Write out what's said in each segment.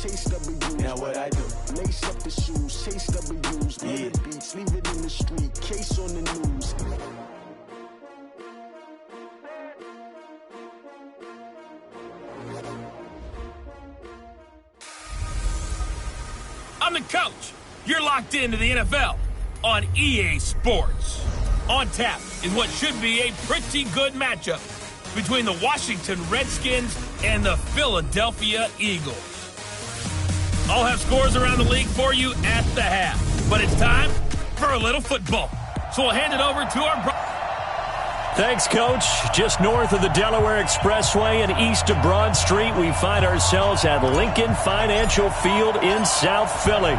chase W's. Now what I do? Lace up the shoes, chase W's. Yeah. The beats, leave it in the street, case on the news. I'm the coach. You're locked into the NFL on EA Sports. On tap is what should be a pretty good matchup between the Washington Redskins and the Philadelphia Eagles. I'll have scores around the league for you at the half, but it's time for a little football. So we'll hand it over to our... Thanks, Coach. Just north of the Delaware Expressway and east of Broad Street, we find ourselves at Lincoln Financial Field in South Philly.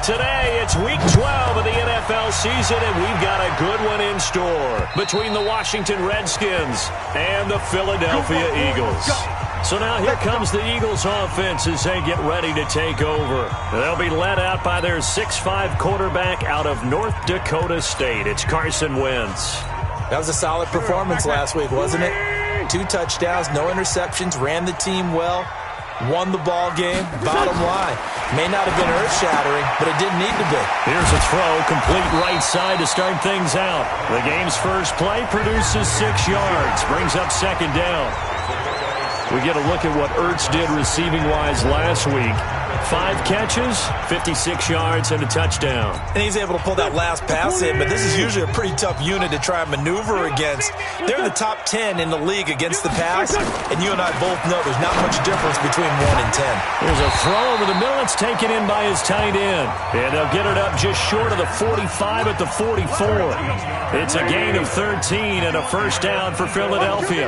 Today, it's Week 12 of the NFL season, and we've got a good one in store between the Washington Redskins and the Philadelphia Eagles. So now here comes the Eagles offense as they get ready to take over. They'll be led out by their 6'5" quarterback out of North Dakota State. It's Carson Wentz. That was a solid performance last week, wasn't it? 2 touchdowns, no interceptions, ran the team well, won the ball game. Bottom line, may not have been earth-shattering, but it didn't need to be. Here's a throw, complete right side to start things out. The game's first play produces 6 yards, brings up second down. We get a look at what Ertz did receiving-wise last week. 5 catches, 56 yards, and a touchdown. And he's able to pull that last pass in, but this is usually a pretty tough unit to try and maneuver against. They're in the top 10 in the league against the pass, and you and I both know there's not much difference between 1 and 10. There's a throw over the middle. It's taken in by his tight end. And they'll get it up just short of the 45 at the 44. It's a gain of 13 and a first down for Philadelphia.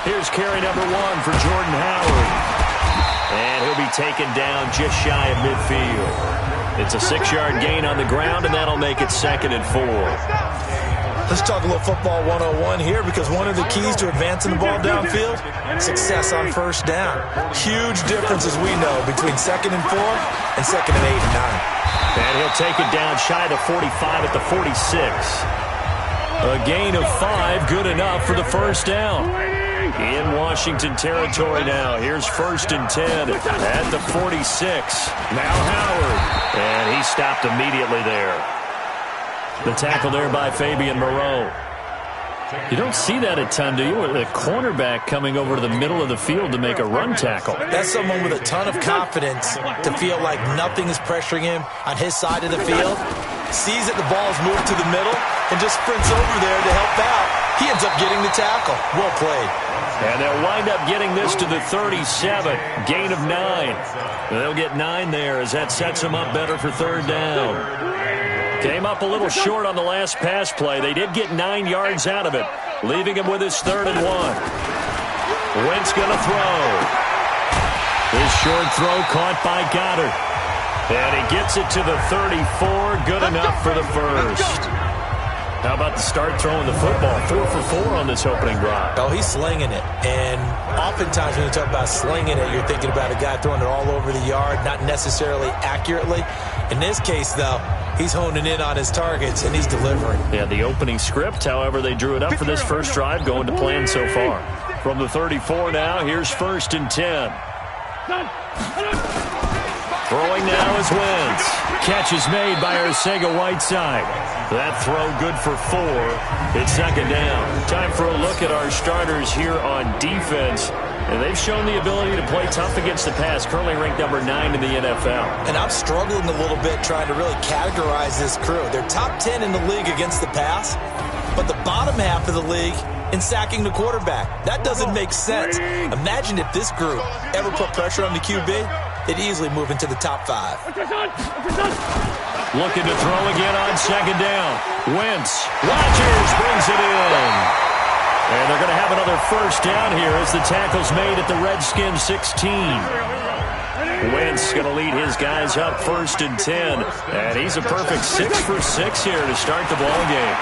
Here's carry number 1 for Jordan Howard. And he'll be taken down just shy of midfield. It's a 6-yard gain on the ground, and that'll make it 2nd and 4. Let's talk a little football 101 here, because one of the keys to advancing the ball downfield, success on first down. Huge difference, as we know, between 2nd and 4 and 2nd and 8 and 9. And he'll take it down shy of the 45 at the 46. A gain of 5, good enough for the first down. In Washington territory now. Here's 1st and 10 at the 46. Now Howard. And he stopped immediately there. The tackle there by Fabian Moreau. You don't see that a ton, do you? The cornerback coming over to the middle of the field to make a run tackle. That's someone with a ton of confidence to feel like nothing is pressuring him on his side of the field. Sees that the ball's moved to the middle and just sprints over there to help out. He ends up getting the tackle. Well played. And they'll wind up getting this to the 37. Gain of 9. They'll get 9 there as that sets them up better for 3rd down. Came up a little short on the last pass play. They did get 9 yards out of it, leaving him with his 3rd and 1. Wentz going to throw. His short throw caught by Goddard. And he gets it to the 34. Good enough for the first. How about the start throwing the football? 4 for 4 on this opening drive. Oh, he's slinging it. And oftentimes when you talk about slinging it, you're thinking about a guy throwing it all over the yard, not necessarily accurately. In this case, though, he's honing in on his targets, and he's delivering. Yeah, the opening script, however, they drew it up for this first drive, going to plan so far. From the 34 now, here's 1st and 10. Throwing now is Wentz. Catch is made by Arcega-Whiteside. That throw good for 4. It's 2nd down. Time for a look at our starters here on defense. And they've shown the ability to play tough against the pass, currently ranked number 9 in the NFL. And I'm struggling a little bit trying to really categorize this crew. They're top 10 in the league against the pass, but the bottom half of the league in sacking the quarterback. That doesn't make sense. Imagine if this group ever put pressure on the QB, they'd easily move into the top 5. Looking to throw again on 2nd down. Wentz. Rodgers brings it in. And they're going to have another first down here as the tackle's made at the Redskins 16. Wentz going to lead his guys up 1st and 10. And he's a perfect 6 for 6 here to start the ball game.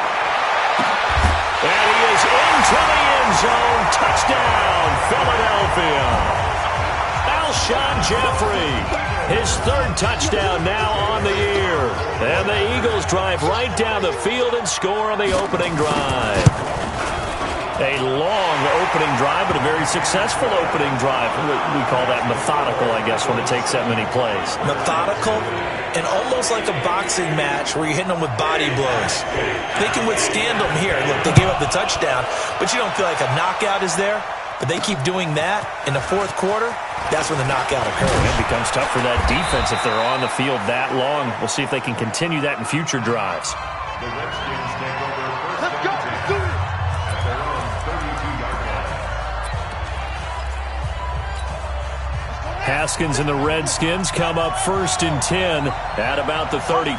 And he is into the end zone. Touchdown, Philadelphia. Alshon Jeffrey. His 3rd touchdown now on the year. And the Eagles drive right down the field and score on the opening drive. A long opening drive, but a very successful opening drive. We call that methodical, I guess, when it takes that many plays. Methodical and almost like a boxing match where you're hitting them with body blows. They can withstand them here. Look, they gave up the touchdown, but you don't feel like a knockout is there. But they keep doing that in the fourth quarter. That's when the knockout occurs. It becomes tough for that defense if they're on the field that long. We'll see if they can continue that in future drives. The Redskins take over first and 10 at their own 32-yard line. Haskins and the Redskins come up first and 10 at about the 32.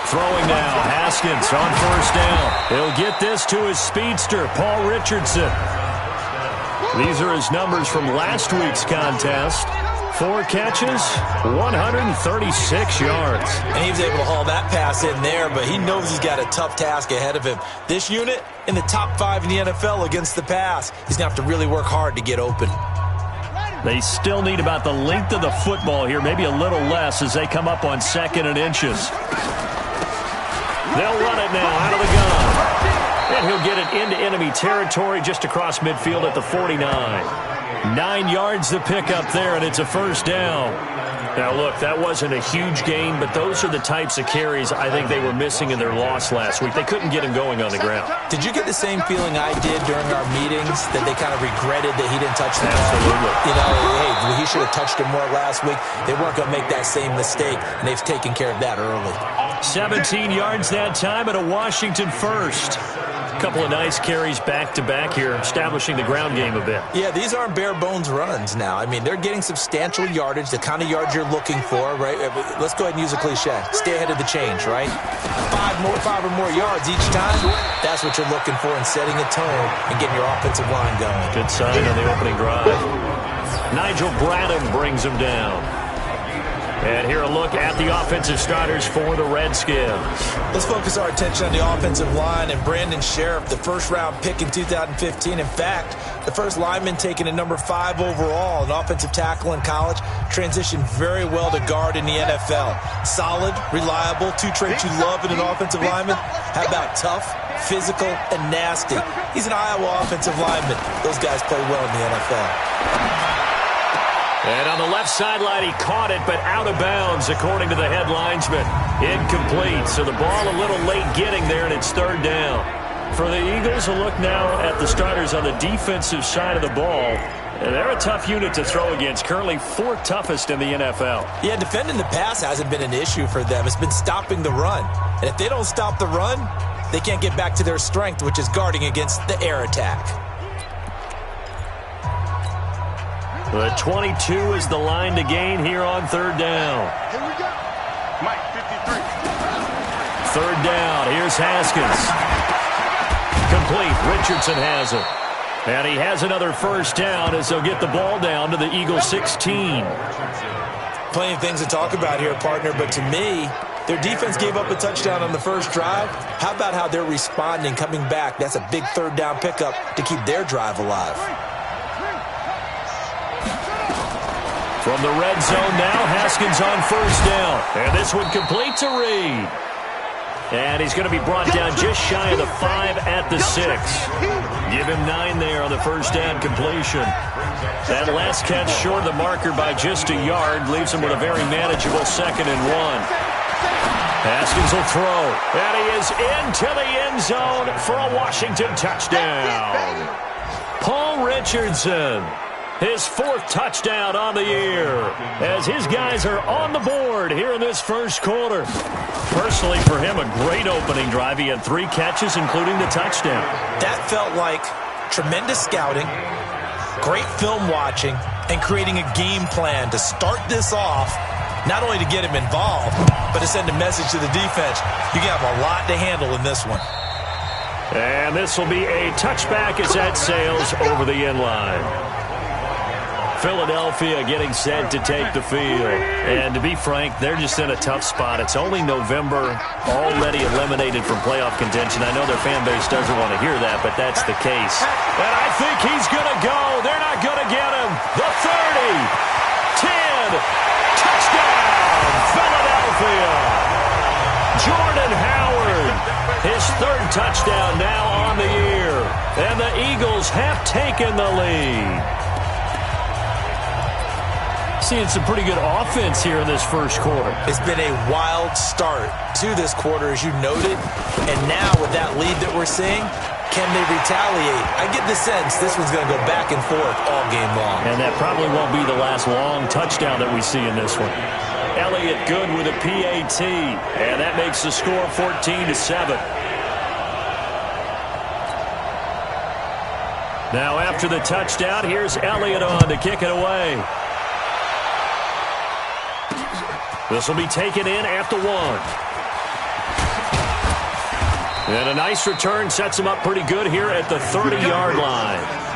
Throwing now, Haskins on first down. He'll get this to his speedster, Paul Richardson. These are his numbers from last week's contest. 4 catches, 136 yards. And he was able to haul that pass in there, but he knows he's got a tough task ahead of him. This unit in the top 5 in the NFL against the pass. He's going to have to really work hard to get open. They still need about the length of the football here, maybe a little less as they come up on 2nd and inches. They'll run it now out of the gun. And he'll get it into enemy territory just across midfield at the 49. 9 yards to pick up there, and it's a first down. Now, look, that wasn't a huge gain, but those are the types of carries I think they were missing in their loss last week. They couldn't get him going on the ground. Did you get the same feeling I did during our meetings, that they kind of regretted that he didn't touch the ball? Absolutely. You know, hey, he should have touched him more last week. They weren't going to make that same mistake, and they've taken care of that early. 17 yards that time and a Washington first. Couple of nice carries back-to-back here, establishing the ground game a bit. Yeah, these aren't bare-bones runs now. I mean, they're getting substantial yardage, the kind of yards you're looking for, right? Let's go ahead and use a cliche. Stay ahead of the change, right? 5 or more yards each time. That's what you're looking for in setting a tone and getting your offensive line going. Good sign on the opening drive. Nigel Bradham brings him down. And here a look at the offensive starters for the Redskins. Let's focus our attention on the offensive line and Brandon Sheriff, the first-round pick in 2015. In fact, the first lineman taken at number 5 overall, an offensive tackle in college, transitioned very well to guard in the NFL. Solid, reliable, 2 traits you love in an offensive lineman. How about tough, physical, and nasty? He's an Iowa offensive lineman. Those guys play well in the NFL. And on the left sideline, he caught it, but out of bounds, according to the head linesman. Incomplete, so the ball a little late getting there, and it's 3rd down. For the Eagles, a look now at the starters on the defensive side of the ball. And they're a tough unit to throw against, currently 4th toughest in the NFL. Yeah, defending the pass hasn't been an issue for them. It's been stopping the run. And if they don't stop the run, they can't get back to their strength, which is guarding against the air attack. The 22 is the line to gain here on 3rd down. Here we go. Mike, 53. 3rd down. Here's Haskins. Complete. Richardson has it. And he has another first down as they'll get the ball down to the Eagles 16. Plenty of things to talk about here, partner, but to me, their defense gave up a touchdown on the first drive. How about how they're responding, coming back? That's a big 3rd down pickup to keep their drive alive. From the red zone now, Haskins on first down. And this one complete to Reed. And he's going to be brought down just shy of the 5 at the 6. Give him 9 there on the first down completion. That last catch short of the marker by just a yard leaves him with a very manageable 2nd and 1. Haskins will throw. And he is into the end zone for a Washington touchdown. Paul Richardson. His 4th touchdown on the year as his guys are on the board here in this first quarter. Personally, for him, a great opening drive. He had 3 catches, including the touchdown. That felt like tremendous scouting, great film watching, and creating a game plan to start this off, not only to get him involved, but to send a message to the defense. You have a lot to handle in this one. And this will be a touchback as that sails over the end line. Philadelphia getting set to take the field. And to be frank, they're just in a tough spot. It's only November, already eliminated from playoff contention. I know their fan base doesn't want to hear that, but that's the case. And I think he's going to go. They're not going to get him. The 30, 10, touchdown, Philadelphia. Jordan Howard, his 3rd touchdown now on taken the lead. Seeing some pretty good offense here in this first quarter. It's been a wild start to this quarter, as you noted. And now with that lead that we're seeing, can they retaliate? I get the sense this one's going to go back and forth all game long. And that probably won't be the last long touchdown that we see in this one. Elliott good with a PAT. And that makes the score 14-7. Now after the touchdown, here's Elliott on to kick it away. This will be taken in at the 1. And a nice return sets him up pretty good here at the 30-yard line.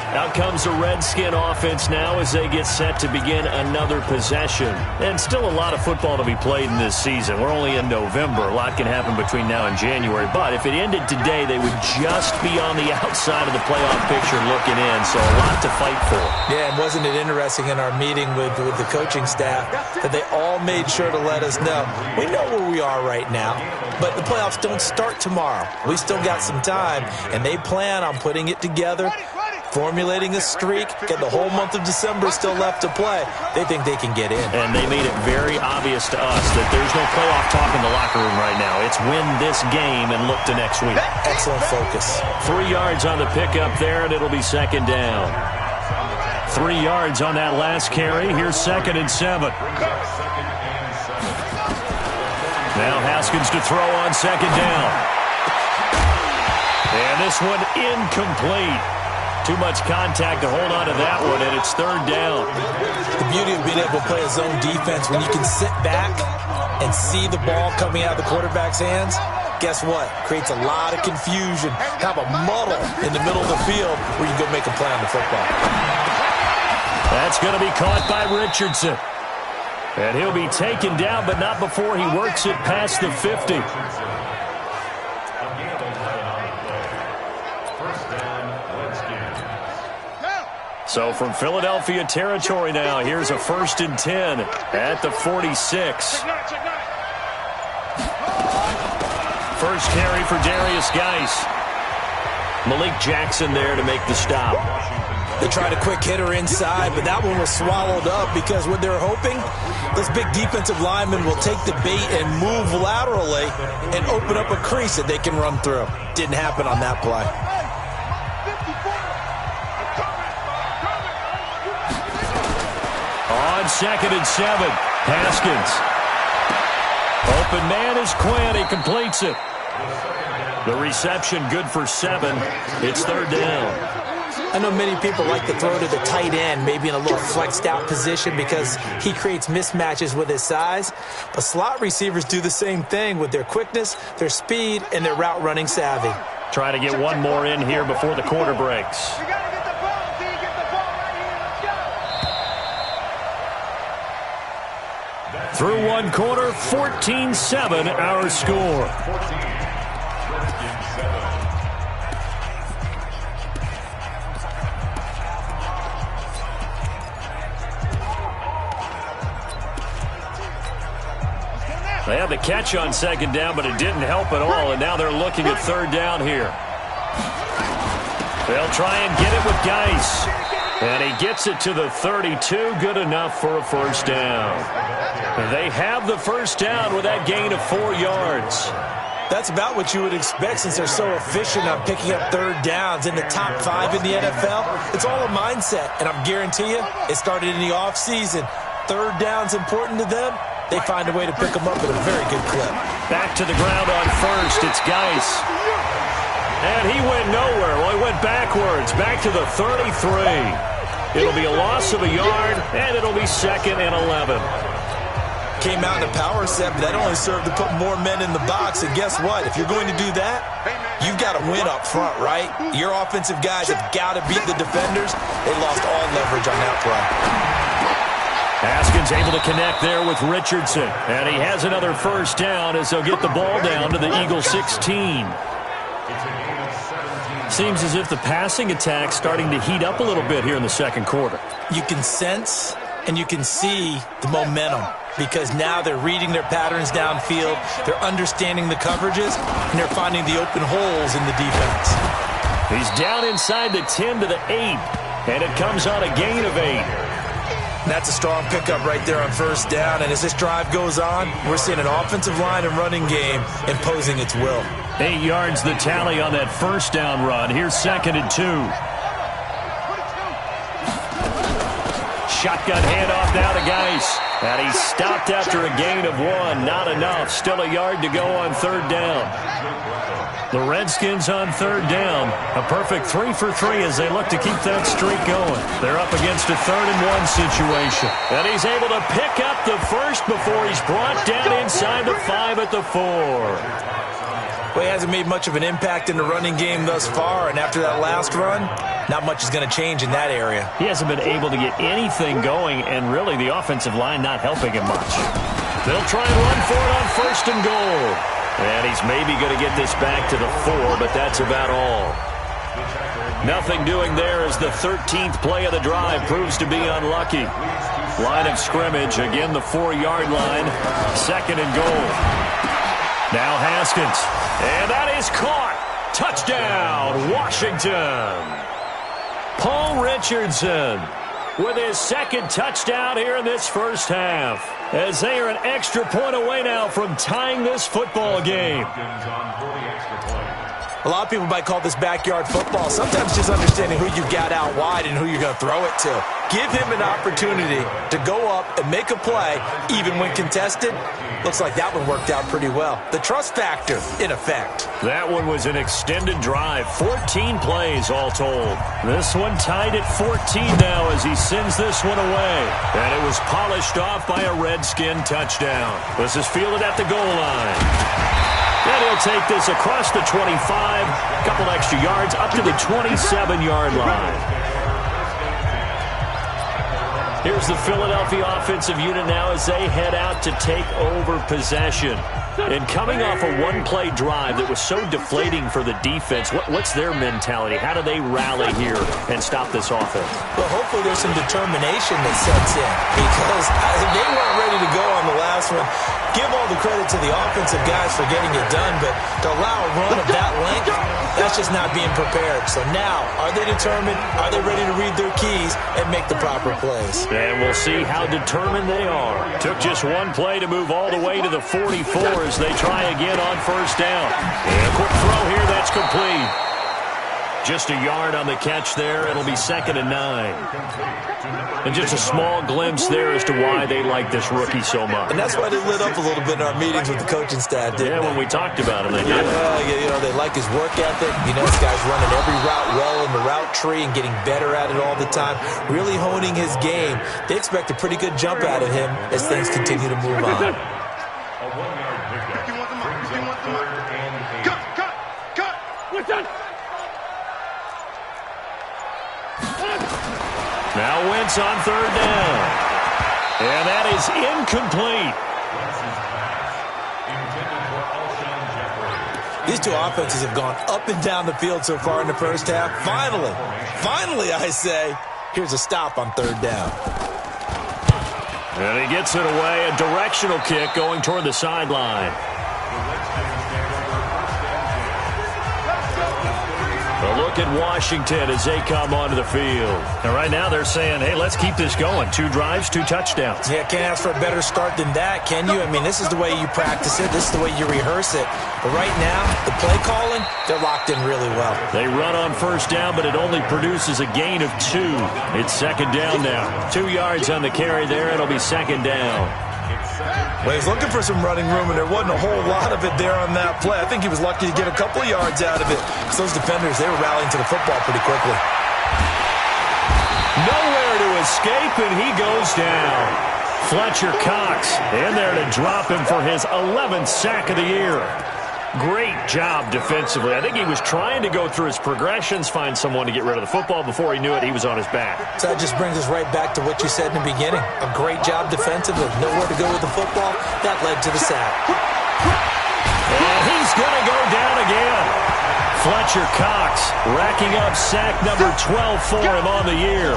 Out comes the Redskin offense now as they get set to begin another possession. And still a lot of football to be played in this season. We're only in November. A lot can happen between now and January. But if it ended today, they would just be on the outside of the playoff picture looking in. So a lot to fight for. Yeah, and wasn't it interesting in our meeting with the coaching staff that they all made sure to let us know, we know where we are right now, but the playoffs don't start tomorrow. We still got some time, and they plan on putting it together, formulating a streak, get the whole month of December still left to play. They think they can get in. And they made it very obvious to us that there's no playoff talk in the locker room right now. It's win this game and look to next week. Excellent focus. 3 yards on the pickup there, and it'll be second down. 3 yards on that last carry. Here's 2nd and 7. Now Haskins to throw on 2nd down. And this one incomplete. Too much contact to hold on to that one, and it's 3rd down. The beauty of being able to play a zone defense, when you can sit back and see the ball coming out of the quarterback's hands, guess what? Creates a lot of confusion. Have a muddle in the middle of the field where you can go make a play on the football. That's going to be caught by Richardson. And he'll be taken down, but not before he works it past the 50. So from Philadelphia territory now, here's a 1st and 10 at the 46. First carry for Darius Geis. Malik Jackson there to make the stop. They tried a quick hitter inside, but that one was swallowed up because what they're hoping, those big defensive linemen will take the bait and move laterally and open up a crease that they can run through. Didn't happen on that play. On 2nd and 7, Haskins. Open man is Quinn. He completes it. The reception good for 7. It's 3rd down. I know many people like to throw to the tight end, maybe in a little flexed out position because he creates mismatches with his size. But slot receivers do the same thing with their quickness, their speed, and their route running savvy. Try to get one more in here before the quarter breaks. Through one quarter, 14-7 our score. They had the catch on 2nd down, but it didn't help at all, and now they're looking at 3rd down here. They'll try and get it with Geis. And he gets it to the 32, good enough for a 1st down. They have the 1st down with that gain of 4 yards. That's about what you would expect since they're so efficient on picking up 3rd downs in the top 5 in the NFL. It's all a mindset, and I guarantee you it started in the offseason. 3rd down's important to them. They find a way to pick them up at a very good clip. Back to the ground on 1st. It's Geis. And he went nowhere. Well, he went backwards. Back to the 33. It'll be a loss of a yard, and it'll be 2nd and 11. Came out in a power set, but that only served to put more men in the box. And guess what? If you're going to do that, you've got to win up front, right? Your offensive guys have got to beat the defenders. They lost all leverage on that play. Haskins able to connect there with Richardson. And he has another 1st down as they'll get the ball down to the Eagle 16. Seems as if the passing attack's starting to heat up a little bit here in the 2nd quarter. You can sense and you can see the momentum. because now they're reading their patterns downfield, they're understanding the coverages, and they're finding the open holes in the defense. He's down inside the 10 to the 8, and it comes on a gain of 8. That's a strong pickup right there on first down, and as this drive goes on, we're seeing an offensive line and running game imposing its will. 8 yards the tally on that first down run. Here's 2nd and 2. Shotgun handoff now to Geis. And he stopped after a gain of 1. Not enough. Still a yard to go on 3rd down. The Redskins on 3rd down. A perfect 3 for 3 as they look to keep that streak going. They're up against a 3rd and 1 situation. And he's able to pick up the first before he's brought down inside the 5 at the 4. Well, he hasn't made much of an impact in the running game thus far, and after that last run, not much is going to change in that area. He hasn't been able to get anything going, and really the offensive line not helping him much. They'll try and run for it on 1st and goal. And he's maybe going to get this back to the 4, but that's about all. Nothing doing there as the 13th play of the drive proves to be unlucky. Line of scrimmage, again the 4-yard line, 2nd and goal. Now Haskins, and that is caught. Touchdown, Washington. Paul Richardson with his 2nd touchdown here in this first half, as they are an extra point away now from tying this football game. A lot of people might call this backyard football. Sometimes just understanding who you got out wide and who you're going to throw it to. Give him an opportunity to go up and make a play, even when contested. Looks like that one worked out pretty well. The trust factor, in effect. That one was an extended drive. 14 plays all told. This one tied at 14 now as he sends this one away. And it was polished off by a Redskin touchdown. This is fielded at the goal line. And he'll take this across the 25, a couple extra yards, up to the 27-yard line. Here's the Philadelphia offensive unit now as they head out to take over possession. And coming off a one-play drive that was so deflating for the defense, what's their mentality? How do they rally here and stop this offense? Well, hopefully there's some determination that sets in, because they weren't ready to go on the last one. Give all the credit to the offensive guys for getting it done, but to allow a run of that length, that's just not being prepared. So now, are they determined? Are they ready to read their keys and make the proper plays? And we'll see how determined they are. Took just one play to move all the way to the 44 as they try again on first down. And a quick throw here, that's complete. Just a yard on the catch there. It'll be 2nd and 9. And just a small glimpse there as to why they like this rookie so much. And that's why they lit up a little bit in our meetings with the coaching staff, didn't they? When we talked about him, they did. They like his work ethic. This guy's running every route well in the route tree and getting better at it all the time, really honing his game. They expect a pretty good jump out of him as things continue to move on. A 1-yard pickup brings up 3rd and 8. Cut! We're done! Now Wentz on 3rd down. And that is incomplete. These two offenses have gone up and down the field so far in the first half. Finally, I say, here's a stop on 3rd down. And he gets it away, a directional kick going toward the sideline. A look at Washington as they come onto the field. And right now they're saying, hey, let's keep this going. 2 drives, 2 touchdowns. Yeah, can't ask for a better start than that, can you? This is the way you practice it. This is the way you rehearse it. But right now, the play calling, they're locked in really well. They run on first down, but it only produces a gain of 2. It's 2nd down now. 2 yards on the carry there. It'll be 2nd down. Well, he was looking for some running room, and there wasn't a whole lot of it there on that play. I think he was lucky to get a couple yards out of it. So those defenders, they were rallying to the football pretty quickly. Nowhere to escape, and he goes down. Fletcher Cox in there to drop him for his 11th sack of the year. Great job defensively. I think he was trying to go through his progressions, find someone to get rid of the football. Before he knew it, he was on his back. So that just brings us right back to what you said in the beginning. A great job defensively. Nowhere to go with the football. That led to the sack. And he's going to go down again. Fletcher Cox racking up sack number 12 for him on the year.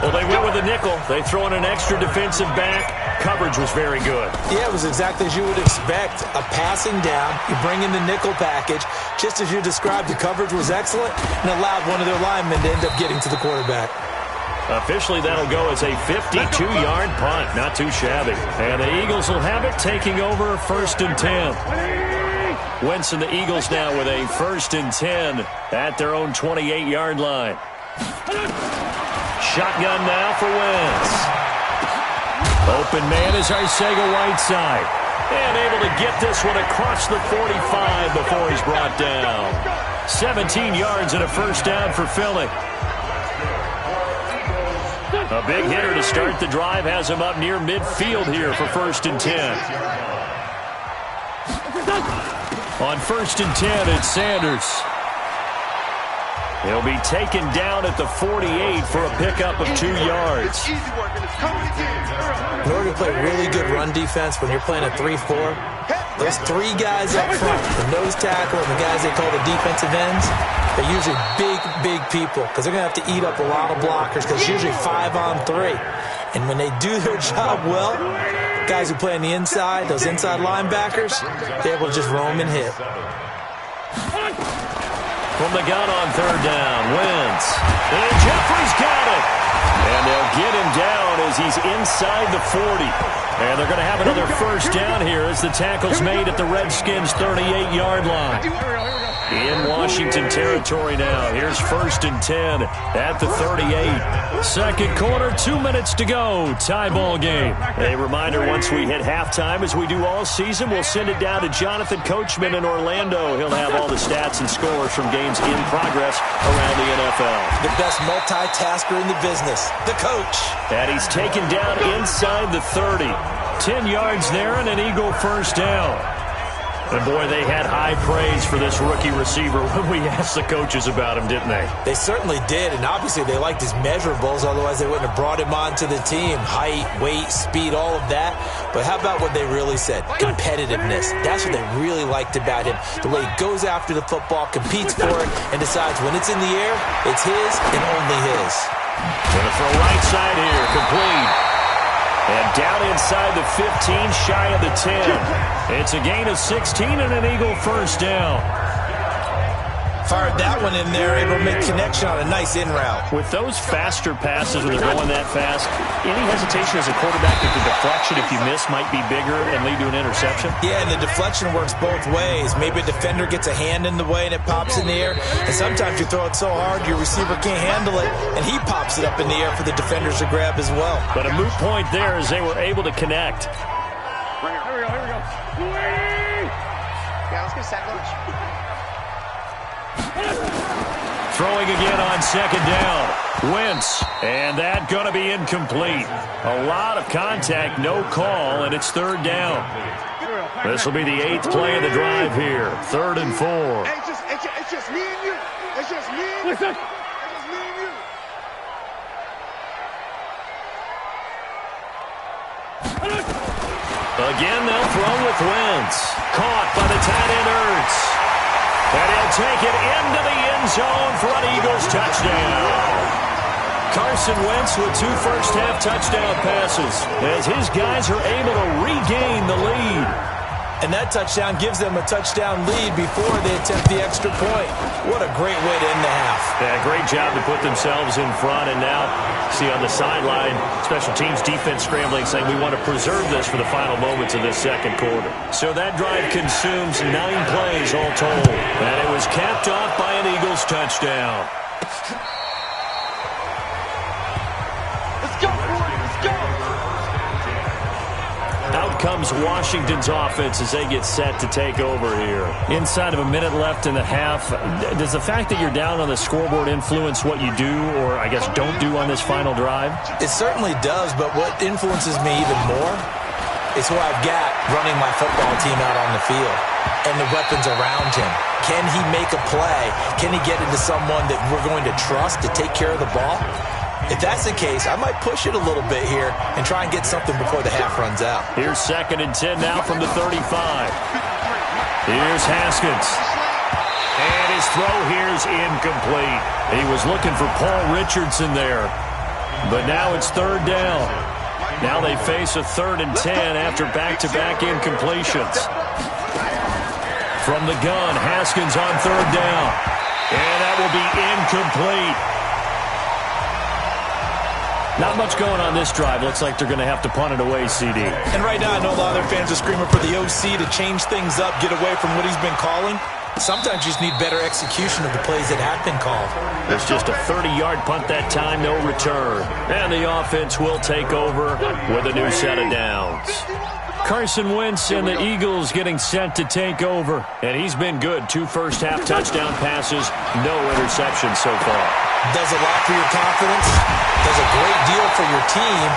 Well, they went with a nickel. They throw in an extra defensive back. Coverage was very good. Yeah, it was exactly as you would expect. A passing down. You bring in the nickel package. Just as you described, the coverage was excellent and allowed one of their linemen to end up getting to the quarterback. Officially, that'll go as a 52-yard punt. Not too shabby. And the Eagles will have it, taking over 1st and 10. Wentz and the Eagles now with a 1st and 10 at their own 28-yard line. Shotgun now for Wentz. Open man is Arcega-Whiteside. And able to get this one across the 45 before he's brought down. 17 yards and a 1st down for Philly. A big hitter to start the drive has him up near midfield here for 1st and 10. On 1st and 10, it's Sanders. He'll be taken down at the 48 for a pickup of 2 yards. In order to play really good run defense when you're playing a 3-4, those 3 guys up front, the nose tackle and the guys they call the defensive ends, they're usually big people because they're going to have to eat up a lot of blockers because it's usually 5-on-3. And when they do their job well, guys who play on the inside, those inside linebackers, they're able to just roam and hit. From the gun on 3rd down, Wentz. And Jeffrey's got it. And they'll get him down as he's inside the 40. And they're going to have another 1st down here as the tackle's made at the Redskins' 38-yard line. In Washington territory now. Here's 1st and 10 at the 38. Second quarter, 2 minutes to go. Tie ball game. A reminder, once we hit halftime, as we do all season, we'll send it down to Jonathan Coachman in Orlando. He'll have all the stats and scores from games in progress around the NFL. The best multitasker in the business, the coach. And he's taken down inside the 30. 10 yards there and an Eagle 1st down. And, boy, they had high praise for this rookie receiver when we asked the coaches about him, didn't they? They certainly did, and obviously they liked his measurables, otherwise they wouldn't have brought him onto the team. Height, weight, speed, all of that. But how about what they really said? Competitiveness. That's what they really liked about him. The way he goes after the football, competes for it, and decides when it's in the air, it's his and only his. Gonna throw right side here, complete. And down inside the 15, shy of the 10. It's a gain of 16 and an Eagle 1st down. Fired that one in there, able to make connection on a nice in route. With those faster passes when they're going that fast, any hesitation as a quarterback that the deflection, if you miss, might be bigger and lead to an interception? Yeah, and the deflection works both ways. Maybe a defender gets a hand in the way and it pops in the air. And sometimes you throw it so hard your receiver can't handle it, and he pops it up in the air for the defenders to grab as well. But a moot point there as they were able to connect. Here we go. Yeah, let's get a sack lunch. Throwing again on 2nd down. Wentz. And that going to be incomplete. A lot of contact, no call, and it's 3rd down. This will be the 8th play of the drive here. 3rd and 4. It's just me and you. It's just me and you. It's just me and you. Again, they'll throw with Wentz. Caught by the tight end Ertz. And he'll take it into the end zone for an Eagles touchdown. Carson Wentz with 2 first-half touchdown passes as his guys are able to regain the lead. And that touchdown gives them a touchdown lead before they attempt the extra point. What a great way to end the half. Yeah, great job to put themselves in front. And now, see on the sideline, special teams defense scrambling, saying we want to preserve this for the final moments of this second quarter. So that drive consumes 9 plays all told. And it was capped off by an Eagles touchdown. Let's go, boy. Let's go. Out comes Washington's offense as they get set to take over here. Inside of a minute left in the half, does the fact that you're down on the scoreboard influence what you do or, I guess, don't do on this final drive? It certainly does, but what influences me even more is who I've got running my football team out on the field and the weapons around him. Can he make a play? Can he get into someone that we're going to trust to take care of the ball? If that's the case, I might push it a little bit here and try and get something before the half runs out. Here's 2nd and 10 now from the 35. Here's Haskins. And His throw here is incomplete. He was looking for Paul Richardson there. But now it's third down. Now they face a 3rd and 10 after back-to-back incompletions. From the gun, Haskins on 3rd down. And that will be incomplete. Not much going on this drive. Looks like they're going to have to punt it away, CD. And right now, I know a lot of their fans are screaming for the OC to change things up, get away from what he's been calling. Sometimes you just need better execution of the plays that have been called. It's just a 30-yard punt that time, no return. And the offense will take over with a new set of downs. Carson Wentz and the Eagles getting set to take over. And he's been good. 2 first-half touchdown passes, no interceptions so far. Does a lot for your confidence. Does a great deal for your team.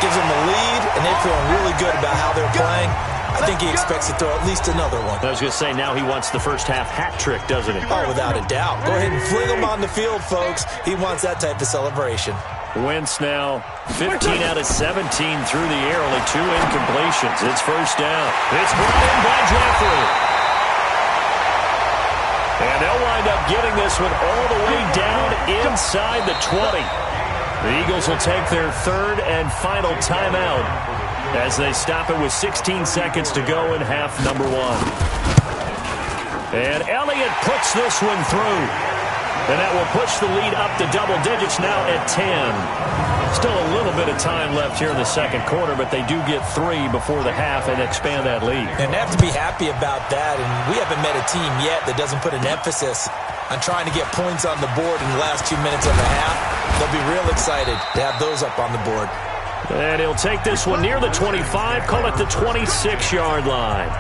Gives them a lead, and they're feeling really good about how they're playing. I think he expects to throw at least another one. I was going to say, now he wants the first-half hat trick, doesn't he? Oh, without a doubt. Go ahead and fling him on the field, folks. He wants that type of celebration. Wentz now 15 out of 17 through the air, only 2 incompletions. It's first down. It's brought in by Jeffrey. And they'll wind up getting this one all the way down inside the 20. The Eagles will take their 3rd and final timeout as they stop it with 16 seconds to go in half number 1. And Elliott puts this one through. And that will push the lead up to double digits now at 10. Still a little bit of time left here in the second quarter, but they do get 3 before the half and expand that lead. And they have to be happy about that. And we haven't met a team yet that doesn't put an emphasis on trying to get points on the board in the last 2 minutes of the half. They'll be real excited to have those up on the board. And he'll take this one near the 25, call it the 26-yard line.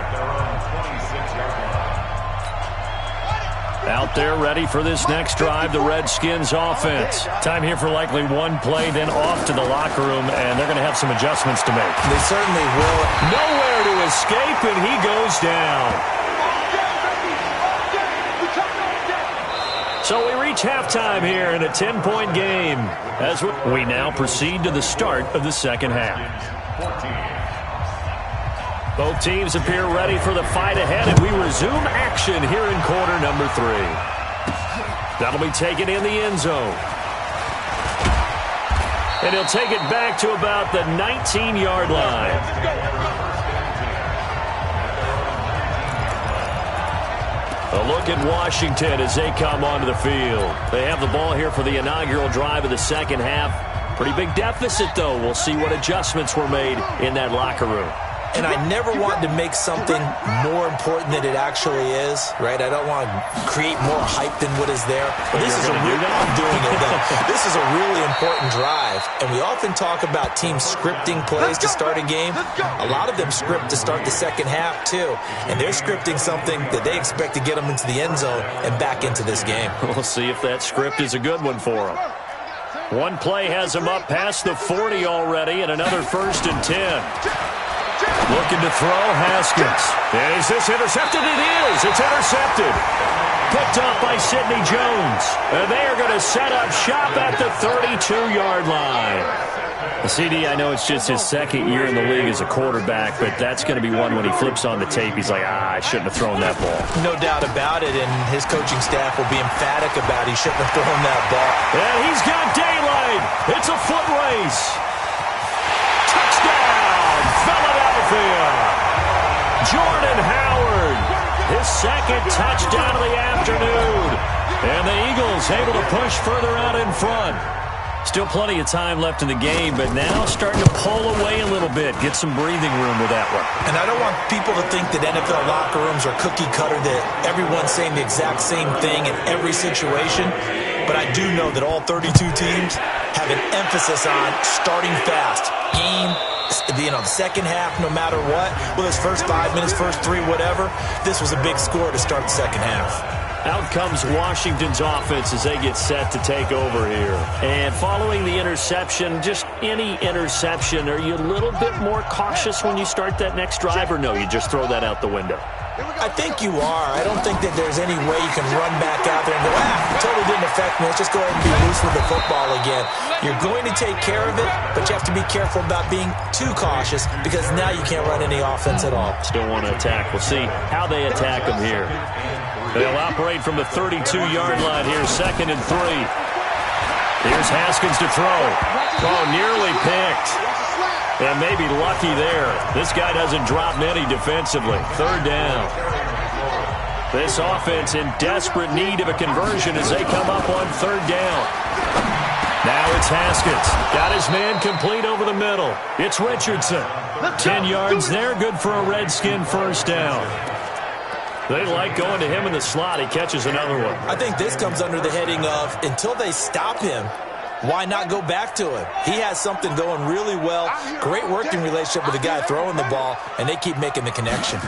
Out there ready for this next drive, the Redskins offense. Time here for likely one play, then off to the locker room, and they're going to have some adjustments to make. They certainly will. Nowhere to escape, and he goes down. So we reach halftime here in a 10-point game as we now proceed to the start of the second half. Both teams appear ready for the fight ahead, and we resume action here in quarter number 3. That'll be taken in the end zone. And he'll take it back to about the 19-yard line. A look at Washington as they come onto the field. They have the ball here for the inaugural drive of the second half. Pretty big deficit, though. We'll see what adjustments were made in that locker room. And I never want to make something more important than it actually is, right? I don't want to create more hype than what is there. But this is I'm doing it though. This is a really important drive. And we often talk about teams scripting plays to start a game. A lot of them script to start the second half too. And they're scripting something that they expect to get them into the end zone and back into this game. We'll see if that script is a good one for them. One play has them up past the 40 already, and another 1st and 10. Looking to throw, Haskins. Is this intercepted? It is. It's intercepted. Picked up by Sidney Jones. And they are going to set up shop at the 32-yard line. CD, I know it's just his second year in the league as a quarterback, but that's going to be one when he flips on the tape. He's like, I shouldn't have thrown that ball. No doubt about it, and his coaching staff will be emphatic about he shouldn't have thrown that ball. And he's got daylight. It's a foot race. Touchdown, Philadelphia. Jordan Howard, his second touchdown of the afternoon. And the Eagles able to push further out in front. Still plenty of time left in the game, but now starting to pull away a little bit, get some breathing room with that one. And I don't want people to think that NFL locker rooms are cookie cutter, that everyone's saying the exact same thing in every situation. But I do know that all 32 teams have an emphasis on starting fast. Game, the second half, no matter what. Well, those first 5 minutes, first 3, whatever. This was a big score to start the second half. Out comes Washington's offense as they get set to take over here. And following the interception, just any interception, are you a little bit more cautious when you start that next drive, or no, you just throw that out the window? I think you are. I don't think that there's any way you can run back out there and go, it totally didn't affect me. Let's just go ahead and be loose with the football again. You're going to take care of it, but you have to be careful about being too cautious because now you can't run any offense at all. Still want to attack. We'll see how they attack them here. They'll operate from the 32-yard line here, 2nd and 3. Here's Haskins to throw. Oh, nearly picked. And maybe lucky there. This guy doesn't drop many defensively. 3rd down. This offense in desperate need of a conversion as they come up on 3rd down. Now it's Haskins. Got his man complete over the middle. It's Richardson. 10 yards there, good for a Redskin 1st down. They like going to him in the slot. He catches another one. I think this comes under the heading of until they stop him, why not go back to him? He has something going really well. Great working relationship with the guy throwing the ball, and they keep making the connection.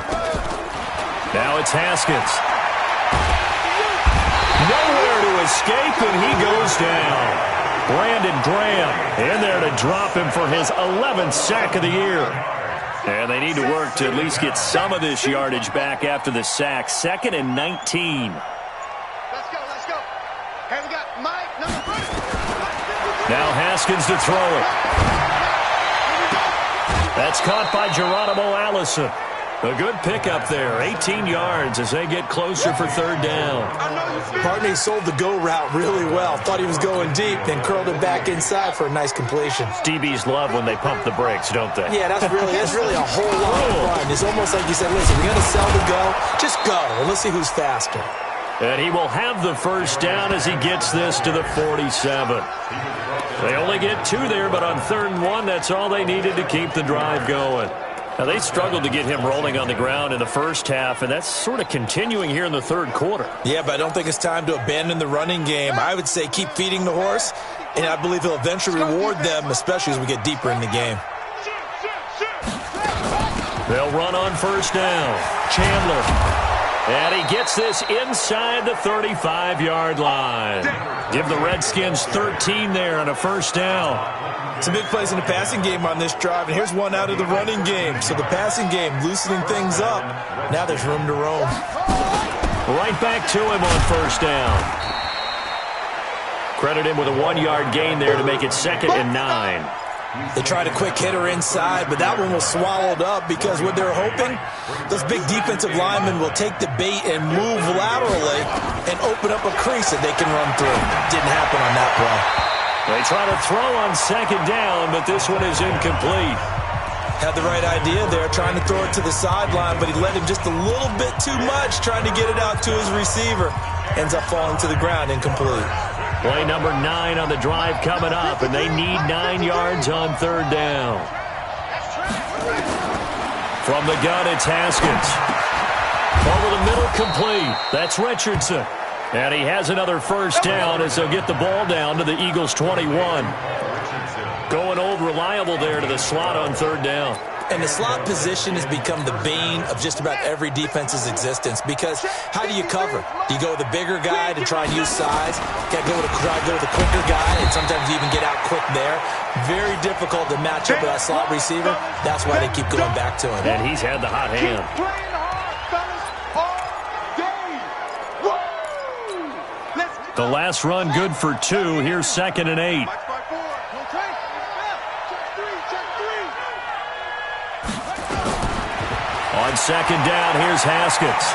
Now it's Haskins. Nowhere to escape, and he goes down. Brandon Graham in there to drop him for his 11th sack of the year. And they need to work to at least get some of this yardage back after the sack. 2nd and 19. Let's go. Hey, we got Mike, number 3. Now Haskins to throw it. That's caught by Geronimo Allison. A good pickup there. 18 yards as they get closer for 3rd down. Partney sold the go route really well. Thought he was going deep, then curled it back inside for a nice completion. DBs love when they pump the brakes, don't they? Yeah, that's really a whole lot of fun. It's almost like you said, listen, we're going to sell the go. Just go, and let's see who's faster. And he will have the 1st down as he gets this to the 47. They only get 2 there, but on 3rd and 1, that's all they needed to keep the drive going. Now, they struggled to get him rolling on the ground in the 1st half, and that's sort of continuing here in the 3rd quarter. Yeah, but I don't think it's time to abandon the running game. I would say keep feeding the horse, and I believe he'll eventually reward them, especially as we get deeper in the game. They'll run on 1st down. Chandler. And he gets this inside the 35-yard line. Give the Redskins 13 there on a 1st down. Some big plays in the passing game on this drive, and here's one out of the running game. So the passing game loosening things up. Now there's room to roam. Right back to him on 1st down. Credit him with a 1-yard gain there to make it 2nd and 9. They tried a quick hitter inside, but that one was swallowed up because what they're hoping, those big defensive linemen will take the bait and move laterally and open up a crease that they can run through. Didn't happen on that play. They try to throw on 2nd down, but this one is incomplete. Had the right idea there, trying to throw it to the sideline, but he let him just a little bit too much, trying to get it out to his receiver. Ends up falling to the ground, incomplete. Play number 9 on the drive coming up, and they need 9 yards on 3rd down. From the gun, it's Haskins. Over the middle, complete. That's Richardson. And he has another 1st down as they'll get the ball down to the Eagles' 21. Going old reliable there to the slot on 3rd down. And the slot position has become the bane of just about every defense's existence because how do you cover? Do you go with the bigger guy to try and use size? You got to go with the quicker guy, and sometimes you even get out quick there. Very difficult to match up with that slot receiver. That's why they keep going back to him. And he's had the hot hand. The last run good for 2. Here's 2nd and 8. On 2nd down, here's Haskins.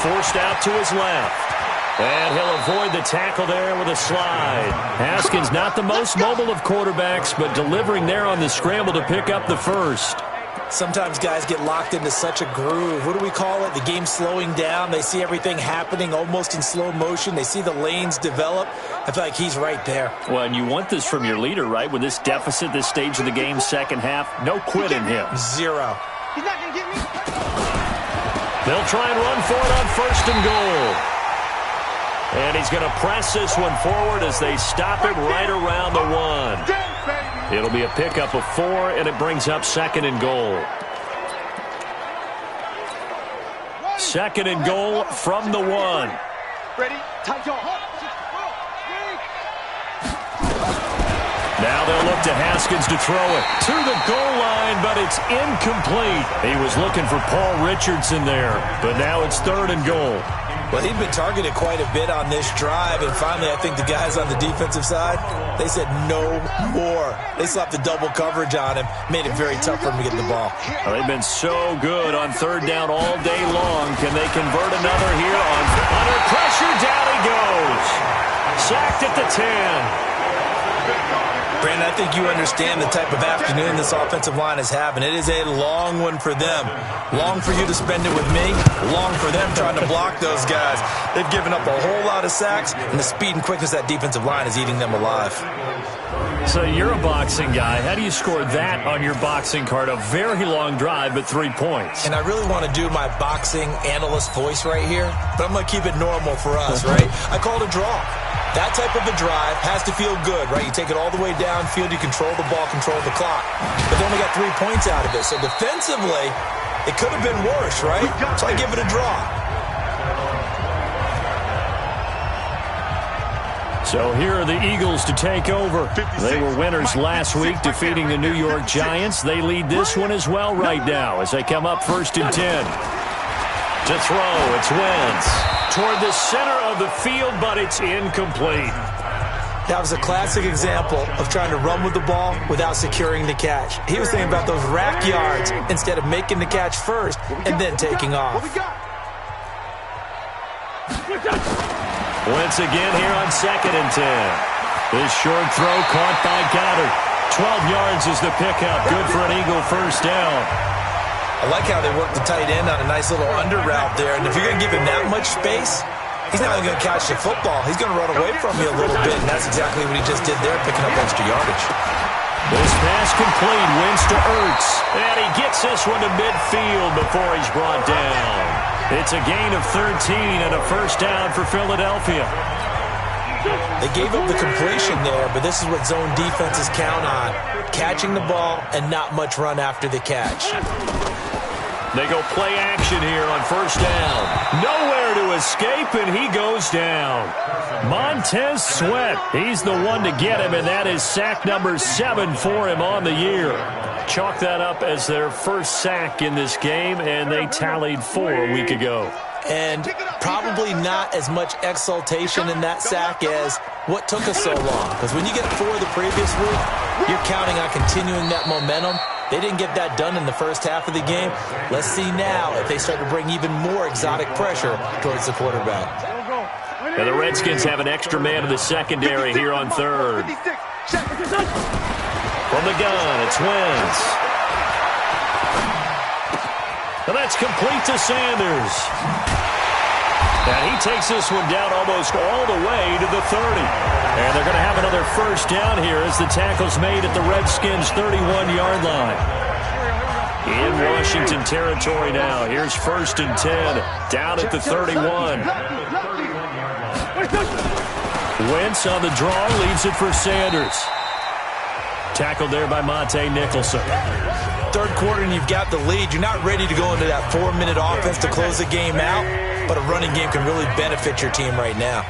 Forced out to his left. And he'll avoid the tackle there with a slide. Haskins not the most mobile of quarterbacks, but delivering there on the scramble to pick up the 1st. Sometimes guys get locked into such a groove. What do we call it? The game slowing down. They see everything happening almost in slow motion. They see the lanes develop. I feel like he's right there. Well, and you want this from your leader, right? With this deficit, this stage of the game, 2nd half, no quit in him. 0. He's not going to get me. They'll try and run for it on 1st and goal. And he's going to press this one forward as they stop it right around the 1. It'll be a pickup of 4, and it brings up 2nd and goal. 2nd and goal from the 1. Ready? Tight jaw. Now they'll look back to Haskins to throw it. To the goal line, but it's incomplete. He was looking for Paul Richardson there, but now it's 3rd and goal. Well, he'd been targeted quite a bit on this drive, and finally I think the guys on the defensive side, they said no more. They slapped the double coverage on him, made it very tough for him to get the ball. Well, they've been so good on 3rd down all day long. Can they convert another here on under pressure? Down he goes. Sacked at the 10. Brandon, I think you understand the type of afternoon this offensive line is having. It is a long one for them. Long for you to spend it with me. Long for them trying to block those guys. They've given up a whole lot of sacks, and the speed and quickness of that defensive line is eating them alive. So you're a boxing guy. How do you score that on your boxing card? A very long drive, but 3 points. And I really want to do my boxing analyst voice right here, but I'm going to keep it normal for us, right? I call it a draw. That type of a drive has to feel good, right? You take it all the way downfield, you control the ball, control the clock. But they only got 3 points out of it. So defensively, it could have been worse, right? So I give it a draw. So here are the Eagles to take over. They were winners last week, defeating the New York Giants. They lead this one as well right now as they come up 1st and 10. To throw, it's Wentz. Toward the center of the field, but it's incomplete. That was a classic example of trying to run with the ball without securing the catch. He was thinking about those rack yards instead of making the catch first and then taking off. Wentz again here on 2nd and 10. This short throw caught by Goddard. 12 yards is the pickup. Good for an Eagle 1st down. I like how they work the tight end on a nice little under route there. And if you're going to give him that much space, he's not only going to catch the football, he's going to run away from you a little bit. And that's exactly what he just did there, picking up extra yardage. This pass complete. Wins to Ertz. And he gets this one to midfield before he's brought down. It's a gain of 13 and a 1st down for Philadelphia. They gave up the completion there, but this is what zone defenses count on. Catching the ball and not much run after the catch. They go play action here on 1st down. Nowhere to escape, and he goes down. Montez Sweat, he's the one to get him, and that is sack number 7 for him on the year. Chalk that up as their 1st sack in this game, and they tallied 4 a week ago. And probably not as much exultation in that sack as what took us so long. Because when you get 4 the previous week, you're counting on continuing that momentum. They didn't get that done in the 1st half of the game. Let's see now if they start to bring even more exotic pressure towards the quarterback. And the Redskins have an extra man in the secondary here on 3rd. From the gun, it's Wentz. And that's complete to Sanders. And he takes this one down almost all the way to the 30. And they're going to have another 1st down here as the tackle's made at the Redskins' 31-yard line. In Washington territory now. Here's 1st and 10. Down at the 31. Wentz on the draw, leaves it for Sanders. Tackled there by Monte Nicholson. 3rd quarter and you've got the lead. You're not ready to go into that 4-minute offense to close the game out, but a running game can really benefit your team right now.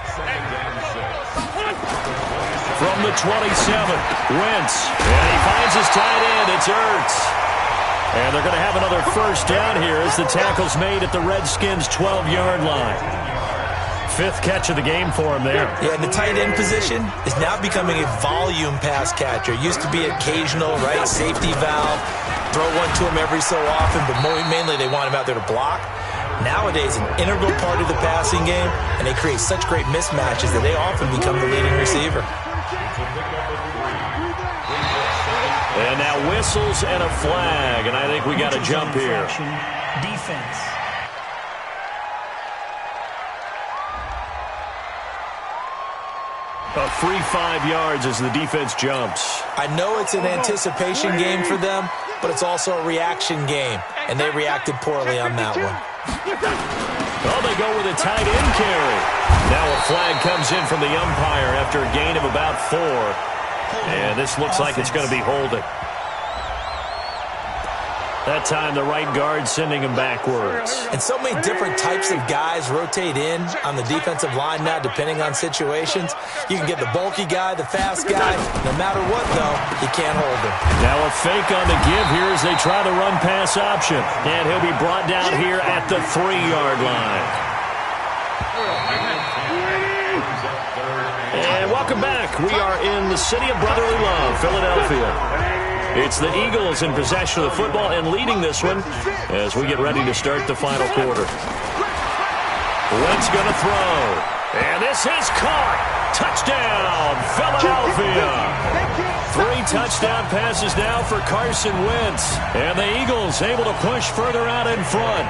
From the 27, Wentz. And he finds his tight end. It's Ertz. And they're going to have another 1st down here as the tackle's made at the Redskins' 12-yard line. 5th catch of the game for him there. Yeah, and the tight end position is now becoming a volume pass catcher. It used to be occasional, right, safety valve, throw one to him every so often, but mainly they want him out there to block. Nowadays, an integral part of the passing game, and they create such great mismatches that they often become the leading receiver. And now whistles and a flag, and I think we got a jump here. Defense. A free 5 yards as the defense jumps. I know it's an anticipation game for them, but it's also a reaction game, and they reacted poorly on that one. Oh, they go with a tight end carry. Now a flag comes in from the umpire after a gain of about 4. And this looks like it's going to be holding. That time the right guard sending him backwards. And so many different types of guys rotate in on the defensive line now, depending on situations. You can get the bulky guy, the fast guy. No matter what, though, he can't hold him. Now a fake on the give here as they try the run-pass option. And he'll be brought down here at the 3-yard line. And welcome back. We are in the city of brotherly love, Philadelphia. It's the Eagles in possession of the football and leading this one as we get ready to start the final quarter. Wentz going to throw. And this is caught. Touchdown, Philadelphia. 3 touchdown passes now for Carson Wentz. And the Eagles able to push further out in front.